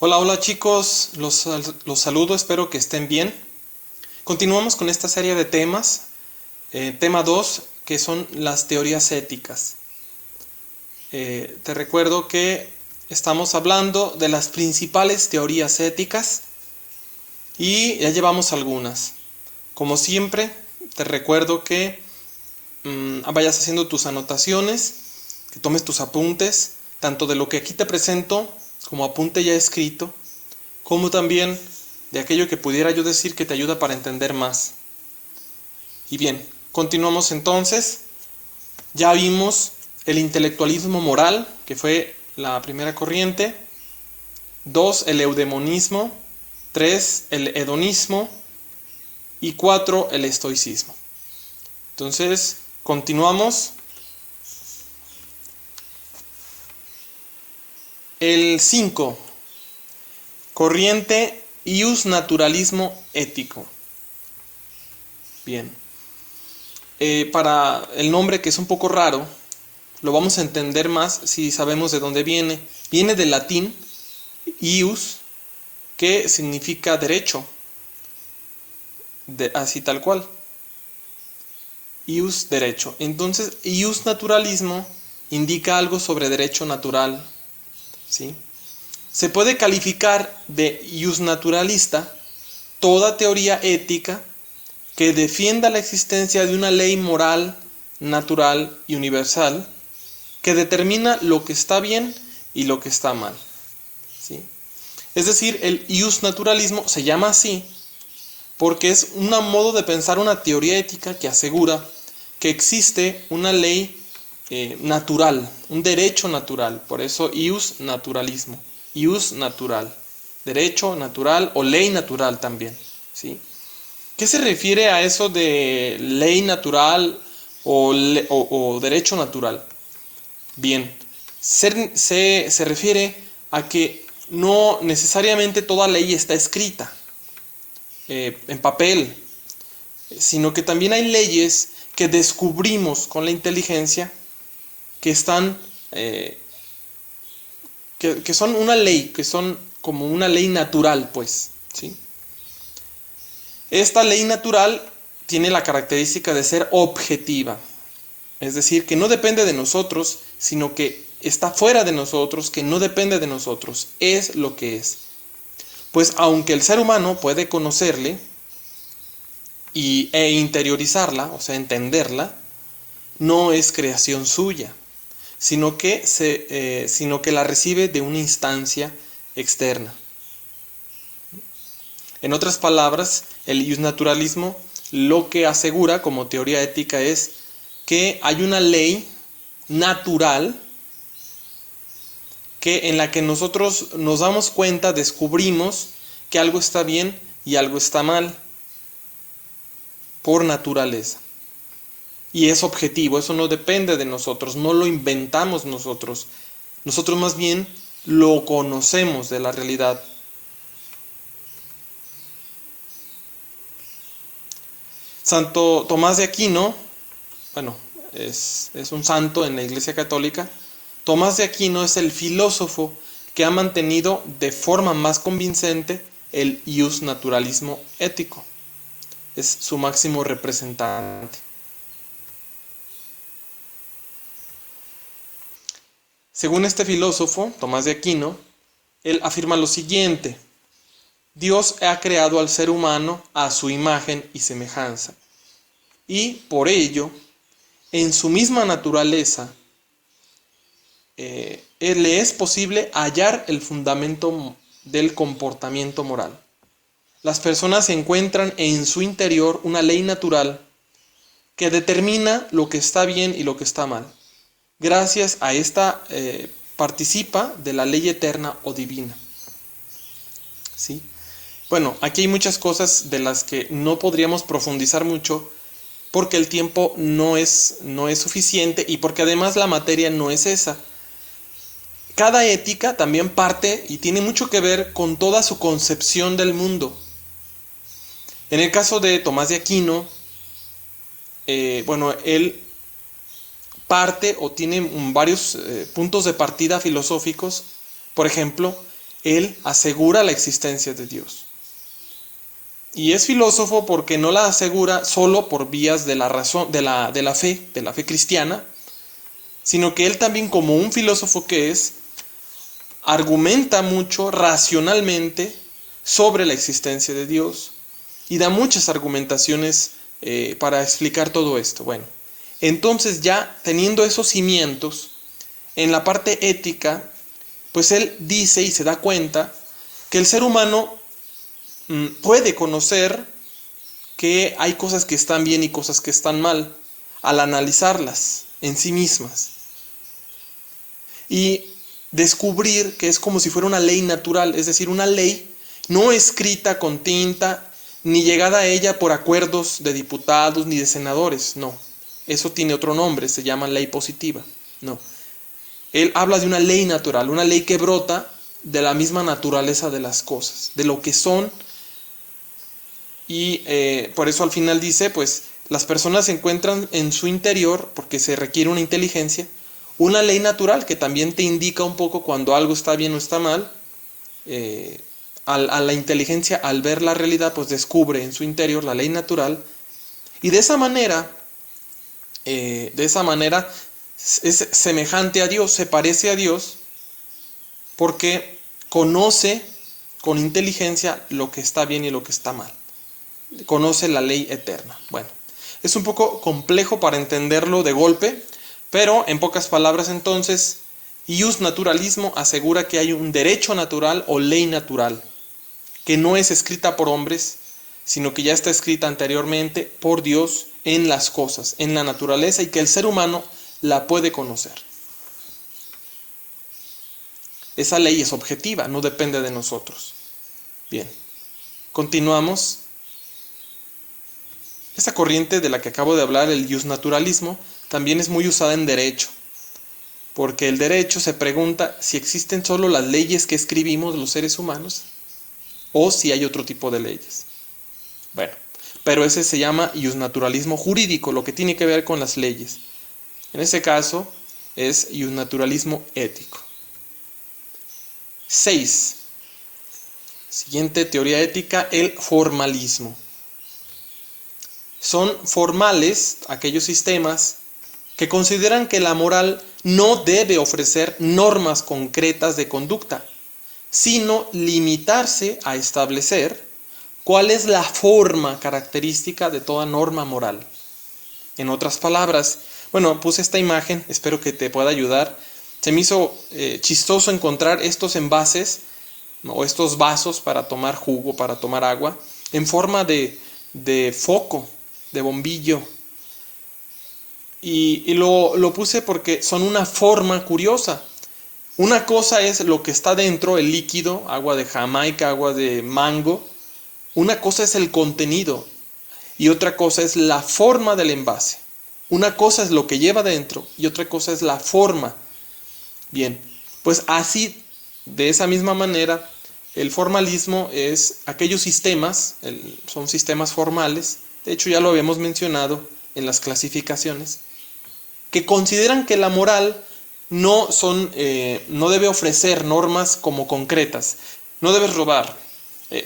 Hola, hola chicos, los saludo, espero que estén bien. Continuamos con esta serie de temas, tema 2, que son las teorías éticas. Te recuerdo que estamos hablando de las principales teorías éticas y ya llevamos algunas. Como siempre, te recuerdo que vayas haciendo tus anotaciones, que tomes tus apuntes, tanto de lo que aquí te presento como apunte ya escrito, como también de aquello que pudiera yo decir que te ayuda para entender más. Y bien, continuamos entonces. Ya vimos el intelectualismo moral, que fue la primera corriente. 2, el eudemonismo. 3, el hedonismo. Y 4, el estoicismo. Entonces, continuamos. El 5, corriente ius naturalismo ético. Bien. Para el nombre, que es un poco raro, lo vamos a entender más si sabemos de dónde viene. Viene del latín ius, que significa derecho, así tal cual. Ius, derecho. Entonces, ius naturalismo indica algo sobre derecho natural, ¿sí? Se puede calificar de ius naturalista toda teoría ética que defienda la existencia de una ley moral, natural y universal que determina lo que está bien y lo que está mal, ¿sí? Es decir, el ius naturalismo se llama así porque es un modo de pensar una teoría ética que asegura que existe una ley natural, un derecho natural. Por eso ius naturalismo, ius natural, derecho natural o ley natural también, ¿sí? ¿Qué se refiere a eso de ley natural o derecho natural? Bien, se refiere a que no necesariamente toda ley está escrita en papel, sino que también hay leyes que descubrimos con la inteligencia que están, que son una ley, que son como una ley natural, pues, ¿sí? Esta ley natural tiene la característica de ser objetiva, es decir, que no depende de nosotros, sino que está fuera de nosotros, que no depende de nosotros, es lo que es. Pues aunque el ser humano puede conocerle e interiorizarla, o sea, entenderla, no es creación suya, sino que la recibe de una instancia externa. En otras palabras, el iusnaturalismo lo que asegura como teoría ética es que hay una ley natural en la que nosotros nos damos cuenta, descubrimos que algo está bien y algo está mal por naturaleza. Y es objetivo, eso no depende de nosotros, no lo inventamos nosotros. Nosotros más bien lo conocemos de la realidad. Santo Tomás de Aquino, bueno, es un santo en la Iglesia Católica. Tomás de Aquino es el filósofo que ha mantenido de forma más convincente el ius naturalismo ético. Es su máximo representante. Según este filósofo, Tomás de Aquino, él afirma lo siguiente: Dios ha creado al ser humano a su imagen y semejanza, y por ello, en su misma naturaleza, le es posible hallar el fundamento del comportamiento moral. Las personas encuentran en su interior una ley natural que determina lo que está bien y lo que está mal. Gracias a esta participa de la ley eterna o divina, ¿sí? Bueno, aquí hay muchas cosas de las que no podríamos profundizar mucho porque el tiempo no es suficiente y porque además la materia no es esa. Cada ética también parte y tiene mucho que ver con toda su concepción del mundo. En el caso de Tomás de Aquino, él parte o tiene varios puntos de partida filosóficos. Por ejemplo, él asegura la existencia de Dios. Y es filósofo porque no la asegura solo por vías de la razón, de la fe cristiana, sino que él también, como un filósofo que es, argumenta mucho racionalmente sobre la existencia de Dios y da muchas argumentaciones para explicar todo esto. Bueno, entonces ya teniendo esos cimientos, en la parte ética, pues él dice y se da cuenta que el ser humano puede conocer que hay cosas que están bien y cosas que están mal al analizarlas en sí mismas y descubrir que es como si fuera una ley natural, es decir, una ley no escrita con tinta ni llegada a ella por acuerdos de diputados ni de senadores, no, eso tiene otro nombre, se llama ley positiva, no. Él habla de una ley natural, una ley que brota de la misma naturaleza de las cosas, de lo que son. Y por eso al final dice, pues las personas encuentran en su interior, porque se requiere una inteligencia, una ley natural que también te indica un poco cuando algo está bien o está mal. A la inteligencia, al ver la realidad, pues descubre en su interior la ley natural. Y de esa manera es semejante a Dios, se parece a Dios, porque conoce con inteligencia lo que está bien y lo que está mal. Conoce la ley eterna. Bueno, es un poco complejo para entenderlo de golpe, pero en pocas palabras entonces, iusnaturalismo asegura que hay un derecho natural o ley natural, que no es escrita por hombres, sino que ya está escrita anteriormente por Dios en las cosas, en la naturaleza, y que el ser humano la puede conocer. Esa ley es objetiva, no depende de nosotros. Bien, continuamos. Esta corriente de la que acabo de hablar, el iusnaturalismo, también es muy usada en derecho, porque el derecho se pregunta si existen solo las leyes que escribimos los seres humanos o si hay otro tipo de leyes. Bueno, pero ese se llama iusnaturalismo jurídico, lo que tiene que ver con las leyes. En ese caso es iusnaturalismo ético. 6. Siguiente teoría ética, el formalismo. Son formales aquellos sistemas que consideran que la moral no debe ofrecer normas concretas de conducta, sino limitarse a establecer cuál es la forma característica de toda norma moral. En otras palabras, bueno, puse esta imagen, espero que te pueda ayudar. Se me hizo chistoso encontrar estos envases o estos vasos para tomar jugo, para tomar agua, en forma de foco, de bombillo. Y lo puse porque son una forma curiosa. Una cosa es lo que está dentro, el líquido, agua de Jamaica, agua de mango. Una cosa es el contenido y otra cosa es la forma del envase. Una cosa es lo que lleva dentro y otra cosa es la forma. Bien, pues así, de esa misma manera, el formalismo es aquellos sistemas, son sistemas formales, de hecho ya lo habíamos mencionado en las clasificaciones, que consideran que la moral no debe ofrecer normas como concretas. No debes robar,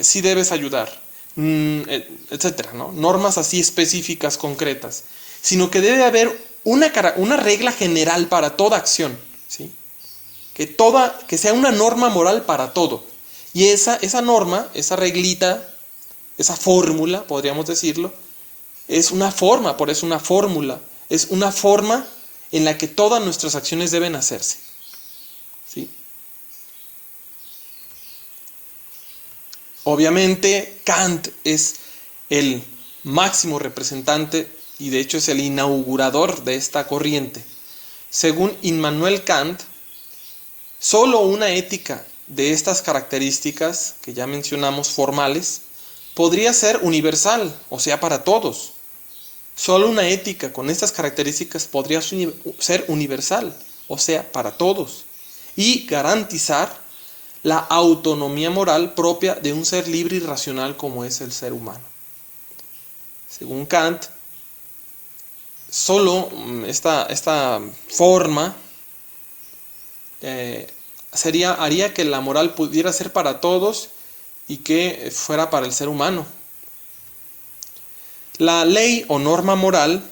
sí debes ayudar, etcétera, ¿no? Normas así específicas, concretas, sino que debe haber una regla general para toda acción, ¿sí? Que sea una norma moral para todo. Y esa norma, esa reglita, esa fórmula, podríamos decirlo, es una forma, por eso una fórmula, es una forma en la que todas nuestras acciones deben hacerse. ¿Sí? Obviamente Kant es el máximo representante y de hecho es el inaugurador de esta corriente. Según Immanuel Kant, solo una ética de estas características que ya mencionamos formales podría ser universal, o sea, para todos. Solo una ética con estas características podría ser universal, o sea, para todos, y garantizar la autonomía moral propia de un ser libre y racional como es el ser humano. Según Kant, solo esta forma haría que la moral pudiera ser para todos y que fuera para el ser humano. La ley o norma moral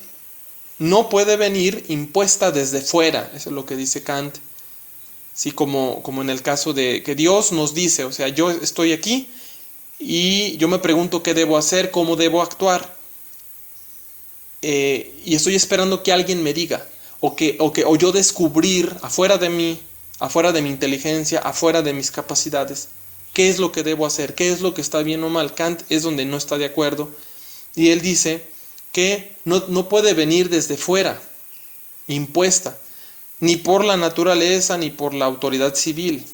no puede venir impuesta desde fuera, eso es lo que dice Kant. Sí, como en el caso de que Dios nos dice, o sea, yo estoy aquí y yo me pregunto qué debo hacer, cómo debo actuar, y estoy esperando que alguien me diga, o yo descubrir afuera de mí, afuera de mi inteligencia, afuera de mis capacidades, qué es lo que debo hacer, qué es lo que está bien o mal. Kant es donde no está de acuerdo, y él dice que no puede venir desde fuera, impuesta, ni por la naturaleza ni por la autoridad civil,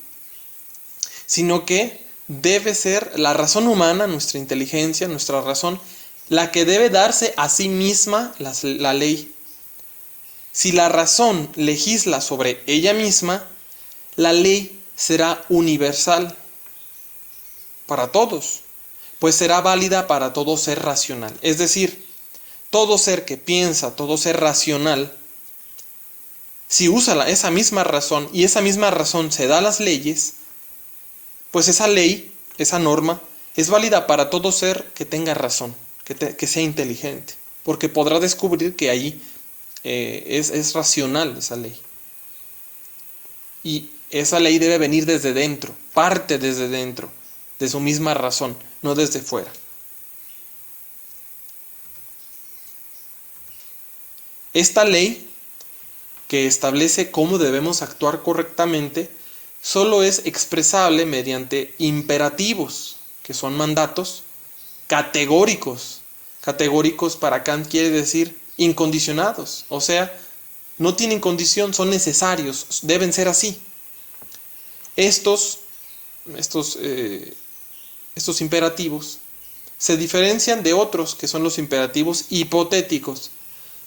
sino que debe ser la razón humana, nuestra inteligencia, nuestra razón, la que debe darse a sí misma la ley. Si la razón legisla sobre ella misma, la ley será universal para todos, pues será válida para todo ser racional. Es decir, todo ser que piensa, todo ser racional, si usa esa misma razón y esa misma razón se da a las leyes, pues esa ley, esa norma, es válida para todo ser que tenga razón, que sea inteligente, porque podrá descubrir que ahí es racional esa ley. Y esa ley debe venir desde dentro, parte desde dentro, de su misma razón, no desde fuera. Esta ley que establece cómo debemos actuar correctamente solo es expresable mediante imperativos, que son mandatos categóricos. Categóricos para Kant quiere decir incondicionados, o sea, no tienen condición, son necesarios, deben ser así. Estos imperativos se diferencian de otros que son los imperativos hipotéticos,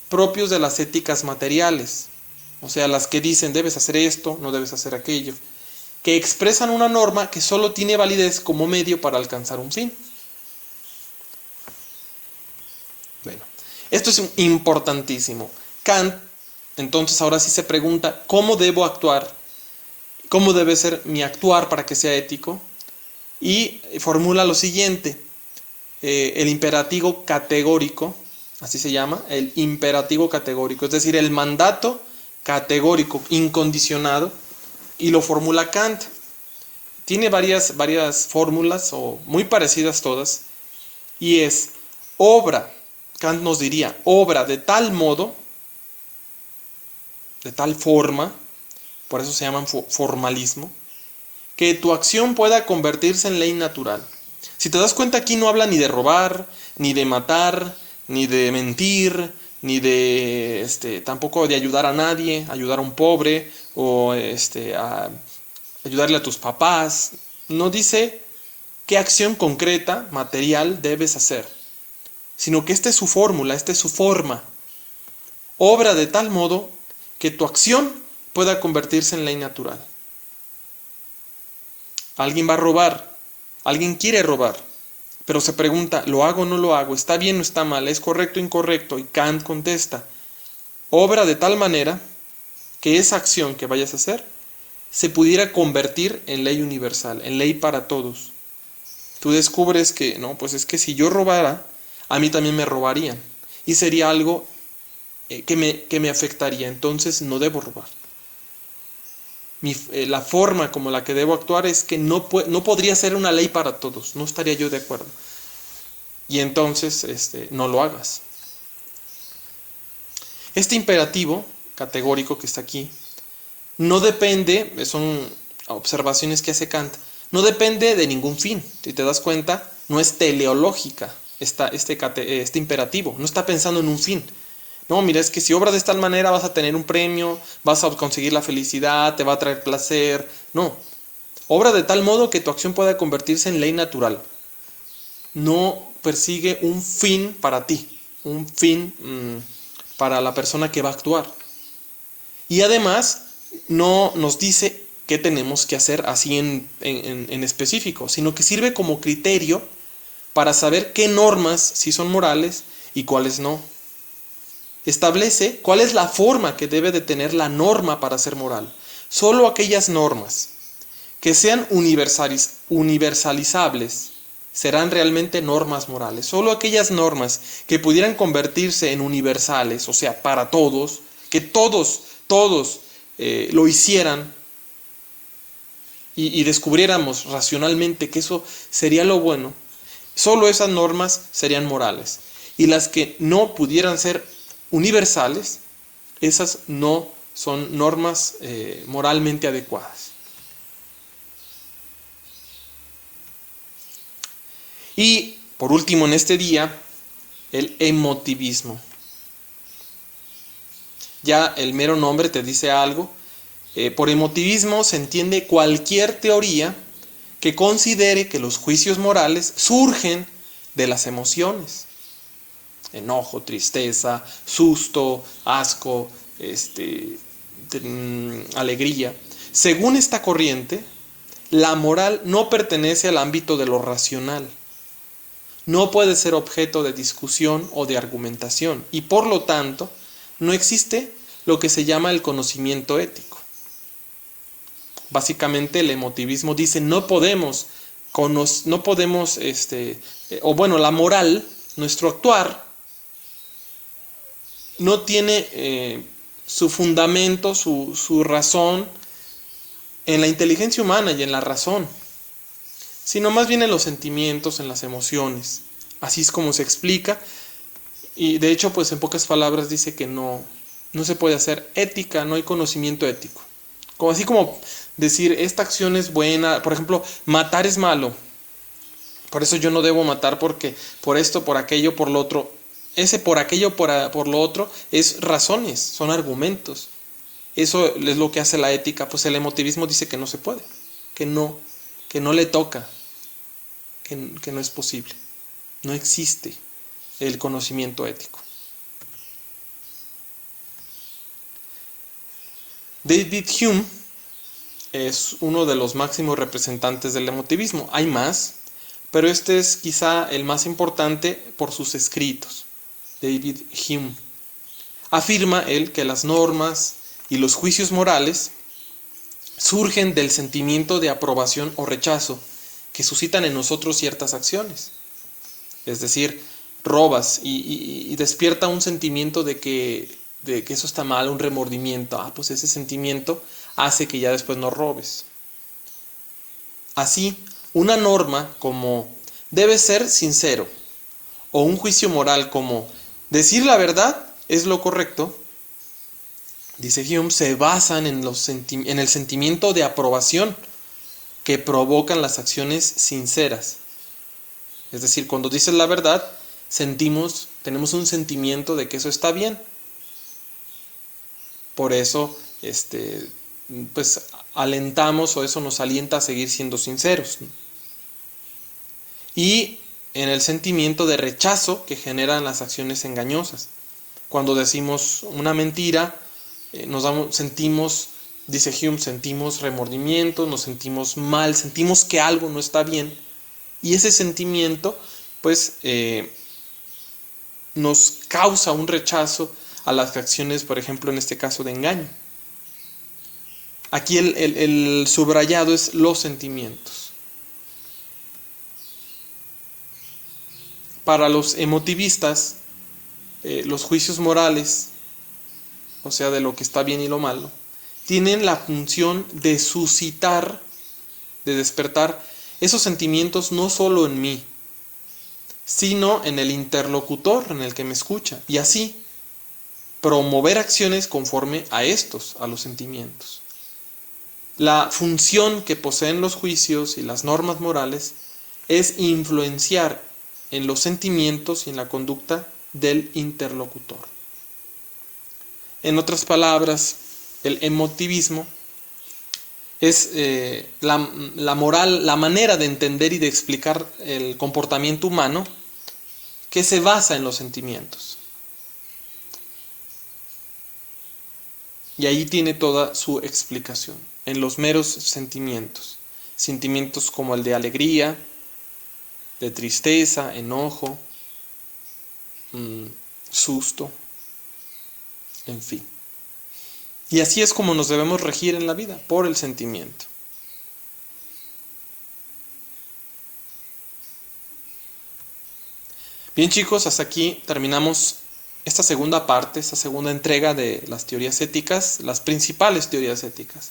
propios de las éticas materiales, o sea, las que dicen debes hacer esto, no debes hacer aquello, que expresan una norma que solo tiene validez como medio para alcanzar un fin. Bueno, esto es importantísimo. Kant, entonces, ahora sí se pregunta, ¿cómo debo actuar? ¿Cómo debe ser mi actuar para que sea ético? Y formula lo siguiente, el imperativo categórico, así se llama, el imperativo categórico, es decir, el mandato categórico, incondicionado, y lo formula Kant. Tiene varias fórmulas, o muy parecidas todas, y es obra, Kant nos diría, obra de tal modo, de tal forma, por eso se llaman formalismo, que tu acción pueda convertirse en ley natural. Si te das cuenta, aquí no habla ni de robar, ni de matar, ni de mentir, ni de tampoco de ayudar a nadie, ayudar a un pobre, o a ayudarle a tus papás. No dice qué acción concreta, material, debes hacer, sino que esta es su fórmula, esta es su forma. Obra de tal modo que tu acción pueda convertirse en ley natural. Alguien va a robar, alguien quiere robar, pero se pregunta, ¿lo hago o no lo hago? ¿Está bien o está mal? ¿Es correcto o incorrecto? Y Kant contesta, obra de tal manera que esa acción que vayas a hacer se pudiera convertir en ley universal, en ley para todos. Tú descubres que, no, pues es que si yo robara, a mí también me robarían. Y sería algo que me afectaría, entonces no debo robar. La forma como la que debo actuar es que no podría ser una ley para todos, no estaría yo de acuerdo. Y entonces no lo hagas. Este imperativo categórico que está aquí no depende, son observaciones que hace Kant, no depende de ningún fin. Si te das cuenta, no es teleológica este imperativo, no está pensando en un fin. No, mira, es que si obras de tal manera vas a tener un premio, vas a conseguir la felicidad, te va a traer placer. No, obra de tal modo que tu acción pueda convertirse en ley natural. No persigue un fin para ti, un fin para la persona que va a actuar. Y además no nos dice qué tenemos que hacer así en específico, sino que sirve como criterio para saber qué normas sí son morales y cuáles no. Establece cuál es la forma que debe de tener la norma para ser moral. Solo aquellas normas que sean universalizables serán realmente normas morales. Solo aquellas normas que pudieran convertirse en universales, o sea, para todos, que todos lo hicieran y descubriéramos racionalmente que eso sería lo bueno, solo esas normas serían morales. Y las que no pudieran ser universales, esas no son normas moralmente adecuadas. Y por último en este día, el emotivismo. Ya el mero nombre te dice algo. Por emotivismo se entiende cualquier teoría que considere que los juicios morales surgen de las emociones. Enojo, tristeza, susto, asco, alegría. Según esta corriente, la moral no pertenece al ámbito de lo racional. No puede ser objeto de discusión o de argumentación y por lo tanto no existe lo que se llama el conocimiento ético. Básicamente el emotivismo dice la moral, nuestro actuar, no tiene su fundamento, su razón en la inteligencia humana y en la razón, sino más bien en los sentimientos, en las emociones. Así es como se explica, y de hecho, pues en pocas palabras dice que no se puede hacer ética, no hay conocimiento ético. Así como decir, esta acción es buena, por ejemplo, matar es malo, por eso yo no debo matar porque por esto, por aquello, por lo otro. Ese por aquello, por lo otro, es razones, son argumentos. Eso es lo que hace la ética, pues el emotivismo dice que no se puede, que no le toca, que no es posible. No existe el conocimiento ético. David Hume es uno de los máximos representantes del emotivismo. Hay más, pero este es quizá el más importante por sus escritos. David Hume afirma él que las normas y los juicios morales surgen del sentimiento de aprobación o rechazo que suscitan en nosotros ciertas acciones. Es decir, robas y despierta un sentimiento de que eso está mal, un remordimiento. Pues ese sentimiento hace que ya después no robes. Así, una norma como debe ser sincero o un juicio moral como decir la verdad es lo correcto, dice Hume, se basan en el sentimiento de aprobación que provocan las acciones sinceras. Es decir, cuando dices la verdad, tenemos un sentimiento de que eso está bien. Por eso, pues alentamos, o eso nos alienta a seguir siendo sinceros. Y en el sentimiento de rechazo que generan las acciones engañosas. Cuando decimos una mentira, dice Hume, sentimos remordimiento, nos sentimos mal, sentimos que algo no está bien. Y ese sentimiento, pues, nos causa un rechazo a las acciones, por ejemplo, en este caso de engaño. Aquí el subrayado es los sentimientos. Para los emotivistas, los juicios morales, o sea, de lo que está bien y lo malo, tienen la función de suscitar, de despertar esos sentimientos no solo en mí, sino en el interlocutor, en el que me escucha, y así promover acciones conforme a los sentimientos. La función que poseen los juicios y las normas morales es influenciar en los sentimientos y en la conducta del interlocutor. En otras palabras, el emotivismo es la moral, la manera de entender y de explicar el comportamiento humano que se basa en los sentimientos. Y ahí tiene toda su explicación, en los meros sentimientos. Sentimientos como el de alegría, de tristeza, enojo, susto, en fin. Y así es como nos debemos regir en la vida, por el sentimiento. Bien chicos, hasta aquí terminamos esta segunda parte, esta segunda entrega de las teorías éticas, las principales teorías éticas.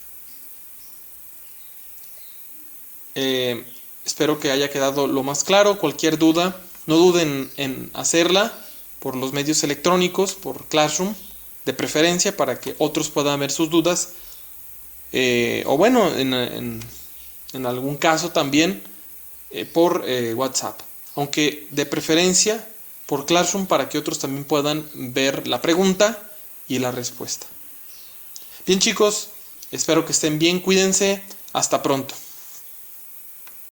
Espero que haya quedado lo más claro. Cualquier duda, no duden en hacerla por los medios electrónicos, por Classroom, de preferencia, para que otros puedan ver sus dudas. O bueno, en algún caso también por WhatsApp. Aunque de preferencia por Classroom para que otros también puedan ver la pregunta y la respuesta. Bien chicos, espero que estén bien, cuídense, hasta pronto.